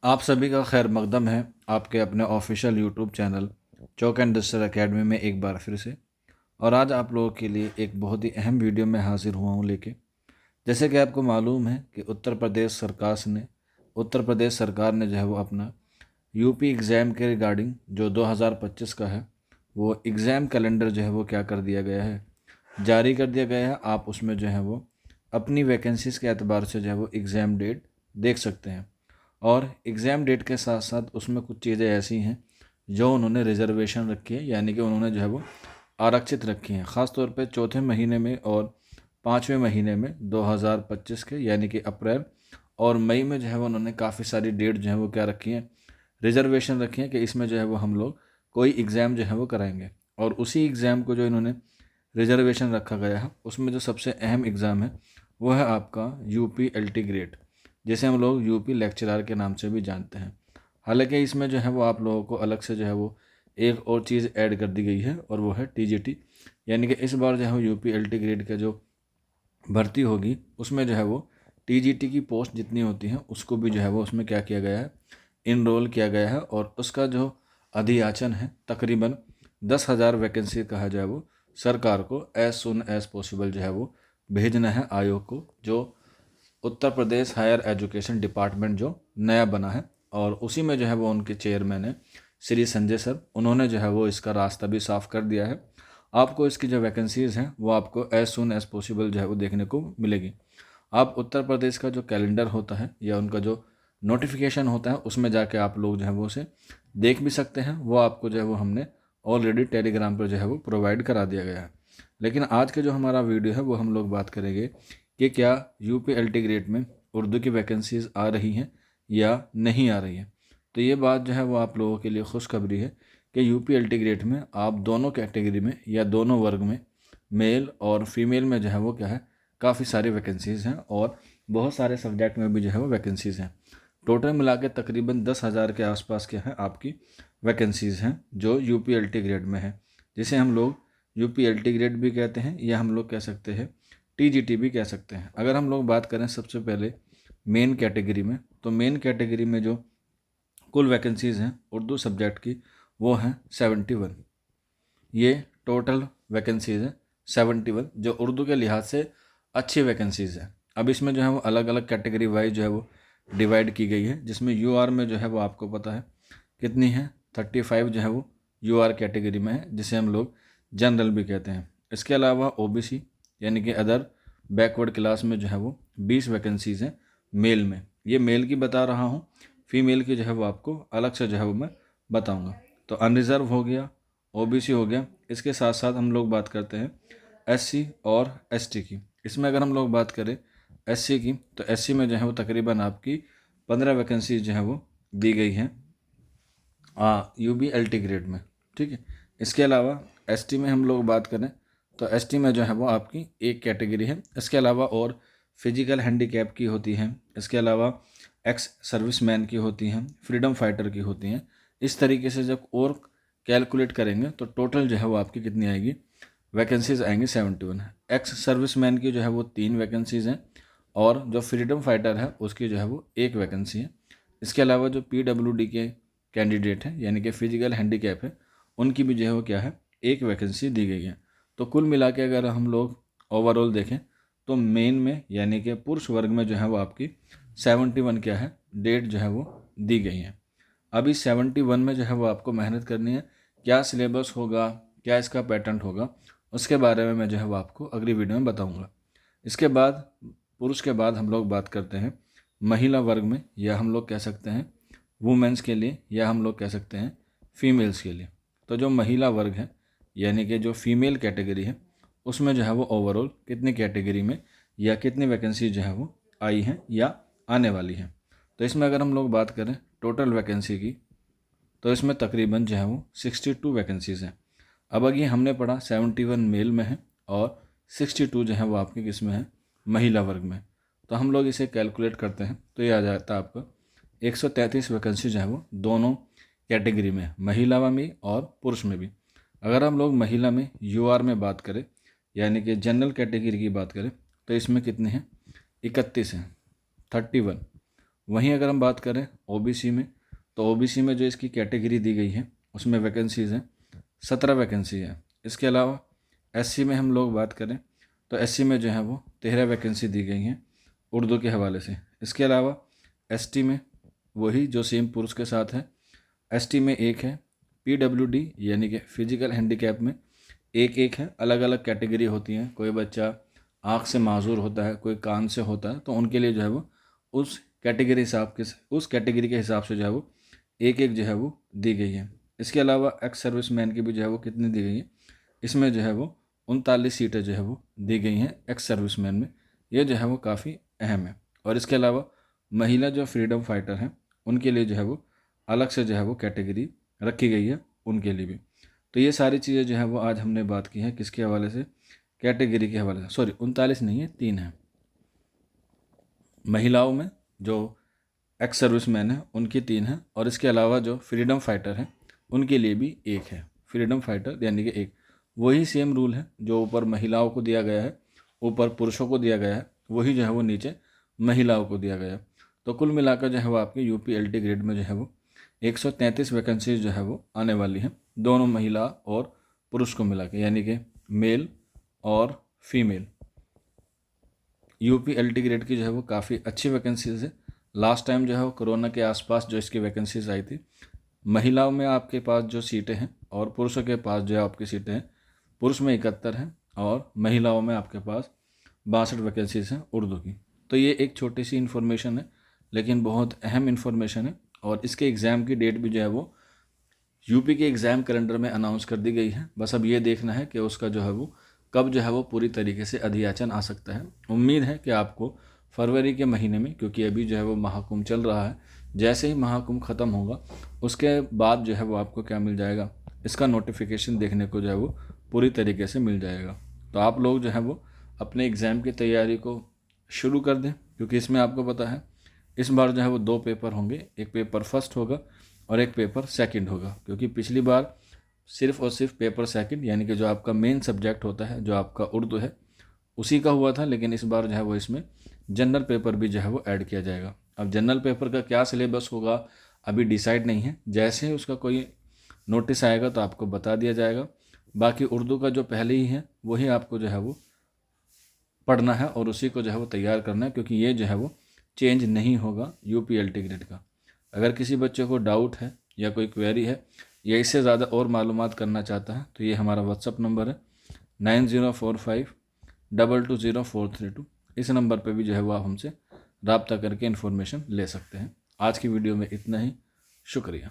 आप सभी का खैर मकदम है आपके अपने official YouTube channel chalk and digital academy में एक बार फिर से। और आज आप लोगों के लिए एक बहुत ही अहम वीडियो में हाजिर हुआ हूँ लेके। जैसे कि आपको मालूम है कि उत्तर प्रदेश सरकार ने जो है वो अपना यूपी एग्ज़ाम के रिगार्डिंग जो 2025 का है वो एग्ज़ाम कैलेंडर जो है वो क्या कर दिया गया है, जारी कर दिया गया है। आप उसमें जो है वो अपनी वैकेंसीज़ के एतबार से जो है वो एग्ज़ाम डेट देख सकते हैं। और एग्ज़ाम डेट के साथ साथ उसमें कुछ चीज़ें ऐसी हैं जो उन्होंने रिजर्वेशन रखी है, यानी कि उन्होंने जो है वो आरक्षित रखी हैं, ख़ास तौर पे चौथे महीने में और पाँचवें महीने में 2025 के, यानी कि अप्रैल और मई में जो है वो उन्होंने काफ़ी सारी डेट जो है वो क्या रखी हैं, रिजर्वेशन रखी है कि इसमें जो है वो हम लोग कोई एग्ज़ाम जो है वो कराएंगे। और उसी एग्ज़ाम को जो इन्होंने रिजर्वेशन रखा गया है उसमें जो सबसे अहम एग्ज़ाम है वो है आपका यूपी एलटी ग्रेड, जिसे हम लोग यूपी लेक्चरर के नाम से भी जानते हैं। हालांकि इसमें जो है वो आप लोगों को अलग से जो है वो एक और चीज़ ऐड कर दी गई है और वो है टीजीटी, यानी कि इस बार जो है वो यूपी एलटी ग्रेड का जो भर्ती होगी उसमें जो है वो टीजीटी की पोस्ट जितनी होती हैं उसको भी जो है वो उसमें क्या किया गया है, इनरोल किया गया है। और उसका जो अधियाचन है तकरीबन 10,000 वैकेंसी कहा जाए वो सरकार को एज सुन एज पॉसिबल जो है वो भेजना है आयोग को, जो Uttar Pradesh higher education department जो नया बना है। और उसी में जो है वो उनके चेयरमैन है श्री संजय सर, उन्होंने जो है वो इसका रास्ता भी साफ कर दिया है। आपको इसकी जो वैकेंसीज़ हैं वो आपको एज सुन एज पॉसिबल जो है वो देखने को मिलेगी। आप उत्तर प्रदेश का जो कैलेंडर होता है या उनका जो नोटिफिकेशन होता है उसमें जाके आप लोग जो है वो उसे देख भी सकते हैं। वो आपको जो है वो हमने ऑलरेडी टेलीग्राम पर जो है वो प्रोवाइड करा दिया गया है। लेकिन आज के जो हमारा वीडियो है वो हम लोग बात करेंगे कि क्या यूपी एलटी ग्रेड में उर्दू की वैकेंसीज़ आ रही हैं या नहीं आ रही हैं। तो ये बात जो है वो आप लोगों के लिए खुशखबरी है कि यूपी एलटी ग्रेड में आप दोनों कैटेगरी में या दोनों वर्ग में, मेल और फीमेल में जो है वो क्या है, काफ़ी सारी वैकेंसीज़ हैं और बहुत सारे सब्जेक्ट में भी जो है वो वैकेंसीज़ हैं। टोटल मिला के तकरीबन 10,000 के आसपास क्या है आपकी वैकेंसीज़ हैं जो यूपी एलटी ग्रेड में है, जिसे हम लोग यूपी एलटी ग्रेड भी कहते हैं या हम लोग कह सकते हैं टीजीटी भी कह सकते हैं। अगर हम लोग बात करें सबसे पहले मेन कैटेगरी में, तो मेन कैटेगरी में जो कुल वैकेंसीज़ हैं उर्दू सब्जेक्ट की वो हैं 71। ये टोटल वैकेंसीज़ हैं 71 जो उर्दू के लिहाज से अच्छी वैकेंसीज़ हैं। अब इसमें जो है वो अलग अलग कैटेगरी वाइज जो है वो डिवाइड की गई है, जिसमें यूआर में जो है वो आपको पता है कितनी है, 35 जो है वो यूआर कैटेगरी में है, जिसे हम लोग जनरल भी कहते हैं। इसके अलावा ओबीसी यानी कि अदर बैकवर्ड क्लास में जो है वो 20 वैकेंसीज़ हैं मेल में। ये मेल की बता रहा हूँ, फीमेल की जो है वो आपको अलग से जो है वो मैं बताऊँगा। तो अनरिज़र्व हो गया, ओबीसी हो गया। इसके साथ साथ हम लोग बात करते हैं एससी और एसटी की। इसमें अगर हम लोग बात करें एससी की, तो एससी में जो है वो तकरीबन आपकी 15 वैकेंसी जो है वो दी गई हैं यूबी एलटी ग्रेड में, ठीक है। इसके अलावा एसटी में हम लोग बात करें तो एसटी में जो है वो आपकी एक कैटेगरी है। इसके अलावा और फिजिकल हैंडीकैप की होती हैं, इसके अलावा एक्स सर्विसमैन की होती हैं, फ्रीडम फाइटर की होती हैं। इस तरीके से जब और कैलकुलेट करेंगे तो टोटल जो है वो आपकी कितनी आएगी, वैकेंसीज आएंगी 71। एक्स सर्विसमैन की जो है वो 3 वैकेंसीज हैं और जो फ्रीडम फाइटर है उसकी जो है वो 1 वैकेंसी है। इसके अलावा जो पीडब्ल्यूडी के कैंडिडेट हैं यानी कि फिजिकल हैंडीकैप है, उनकी भी जो है वो क्या है, 1 वैकेंसी दी गई है। तो कुल मिला के अगर हम लोग ओवरऑल देखें तो मेन में यानी कि पुरुष वर्ग में जो है वो आपकी 71 क्या है, डेट जो है वो दी गई है। अभी 71 में जो है वो आपको मेहनत करनी है। क्या सिलेबस होगा, क्या इसका पैटर्न होगा, उसके बारे में मैं जो है वो आपको अगली वीडियो में बताऊंगा। इसके बाद पुरुष के बाद हम लोग बात करते हैं महिला वर्ग में, या हम लोग कह सकते हैं वुमेंस के लिए, या हम लोग कह सकते हैं फीमेल्स के लिए। तो जो महिला वर्ग है यानी कि जो फीमेल कैटेगरी है उसमें जो है वो ओवरऑल कितनी कैटेगरी में या कितनी वैकेंसी जो है वो आई हैं या आने वाली हैं। तो इसमें अगर हम लोग बात करें टोटल वैकेंसी की, तो इसमें तकरीबन जो है वो 62 वैकेंसीज़ हैं। अब अगर हमने पढ़ा 71 मेल में है और 62 जो है वो आपके किस में है, महिला वर्ग में। तो हम लोग इसे कैलकुलेट करते हैं तो ये आ जाता है आपका 133 वैकेंसी जो है वो दोनों कैटेगरी में, महिला में भी और पुरुष में भी। अगर हम लोग महिला में यूआर में बात करें यानी कि जनरल कैटेगरी की बात करें तो इसमें कितने हैं, 31 हैं, 31। वहीं अगर हम बात करें ओबीसी में, तो ओबीसी में जो इसकी कैटेगरी दी गई है उसमें वैकेंसीज़ हैं 17 वैकेंसी है। इसके अलावा एससी में हम लोग बात करें तो एससी में जो है वो 13 वैकेंसी दी गई हैं उर्दू के हवाले से। इसके अलावा एसटी में वही जो सेम पुरुष के साथ है, एसटी में एक है, पीडब्ल्यूडी यानी कि फिजिकल हैंडीकैप में एक है। अलग अलग कैटेगरी होती हैं, कोई बच्चा आँख से माजूर होता है, कोई कान से होता है, तो उनके लिए जो है वो उस कैटेगरी के हिसाब से जो है वो एक जो है वो दी गई है। इसके अलावा एक्स सर्विस मैन की भी जो है वो कितनी दी गई है, इसमें जो है वो 39 सीटें जो है वो दी गई हैं एक्स सर्विस मैन में। ये जो है वो काफ़ी अहम है। और इसके अलावा महिला जो फ्रीडम फाइटर हैं उनके लिए जो है वो अलग से जो है वो कैटेगरी रखी गई है उनके लिए भी। तो ये सारी चीज़ें जो है वो आज हमने बात की है किसके हवाले से, कैटेगरी के हवाले से। सॉरी 39 नहीं है, 3 है। महिलाओं में जो एक्स सर्विस मैन है उनकी 3 है, और इसके अलावा जो फ्रीडम फाइटर हैं उनके लिए भी 1 है। फ्रीडम फाइटर यानी कि 1, वही सेम रूल है जो ऊपर महिलाओं को दिया गया है, ऊपर पुरुषों को दिया गया है, वही जो है वो नीचे महिलाओं को दिया गया है। तो कुल मिलाकर जो है वो आपके यूपी एलटी ग्रेड में जो है वो 133 वैकेंसीज जो है वो आने वाली हैं, दोनों महिला और पुरुष को मिला के, यानी कि मेल और फीमेल। यूपी एलटी ग्रेड की जो है वो काफ़ी अच्छी वैकेंसीज है। लास्ट टाइम जो है वो कोरोना के आसपास जो इसकी वैकेंसीज आई थी, महिलाओं में आपके पास जो सीटें हैं और पुरुषों के पास जो है आपकी सीटें हैं, पुरुष में 71 हैं और महिलाओं में आपके पास 62 वैकेंसीज हैं उर्दू की। तो ये एक छोटी सी इन्फॉर्मेशन है, लेकिन बहुत अहम इन्फॉर्मेशन है। और इसके एग्ज़ाम की डेट भी जो है वो यूपी के एग्ज़ाम कैलेंडर में अनाउंस कर दी गई है। बस अब ये देखना है कि उसका जो है वो कब जो है वो पूरी तरीके से अधियाचन आ सकता है। उम्मीद है कि आपको फरवरी के महीने में, क्योंकि अभी जो है वो महाकुंभ चल रहा है, जैसे ही महाकुंभ ख़त्म होगा उसके बाद जो है वो आपको क्या मिल जाएगा, इसका नोटिफिकेशन देखने को जो है वो पूरी तरीके से मिल जाएगा। तो आप लोग जो है वो अपने एग्ज़ाम की तैयारी को शुरू कर दें, क्योंकि इसमें आपको पता है इस बार जो है वो 2 पेपर होंगे, एक पेपर फर्स्ट होगा और एक पेपर सेकंड होगा। क्योंकि पिछली बार सिर्फ और सिर्फ पेपर सेकंड यानी कि जो आपका मेन सब्जेक्ट होता है, जो आपका उर्दू है, उसी का हुआ था, लेकिन इस बार जो है वो इसमें जनरल पेपर भी जो है वो ऐड किया जाएगा। अब जनरल पेपर का क्या सिलेबस होगा अभी डिसाइड नहीं है, जैसे ही उसका कोई नोटिस आएगा तो आपको बता दिया जाएगा। बाकी उर्दू का जो पहले ही है वही आपको जो है वो पढ़ना है और उसी को जो है वो तैयार करना है, क्योंकि ये जो है वो चेंज नहीं होगा यूपी एलटी ग्रेड का। अगर किसी बच्चे को डाउट है या कोई क्वेरी है या इससे ज़्यादा और मालूमात करना चाहता है तो ये हमारा व्हाट्सअप नंबर है 9045220432। इस नंबर पे भी जो है वो आप हमसे रब्ता करके इन्फॉर्मेशन ले सकते हैं। आज की वीडियो में इतना ही, शुक्रिया।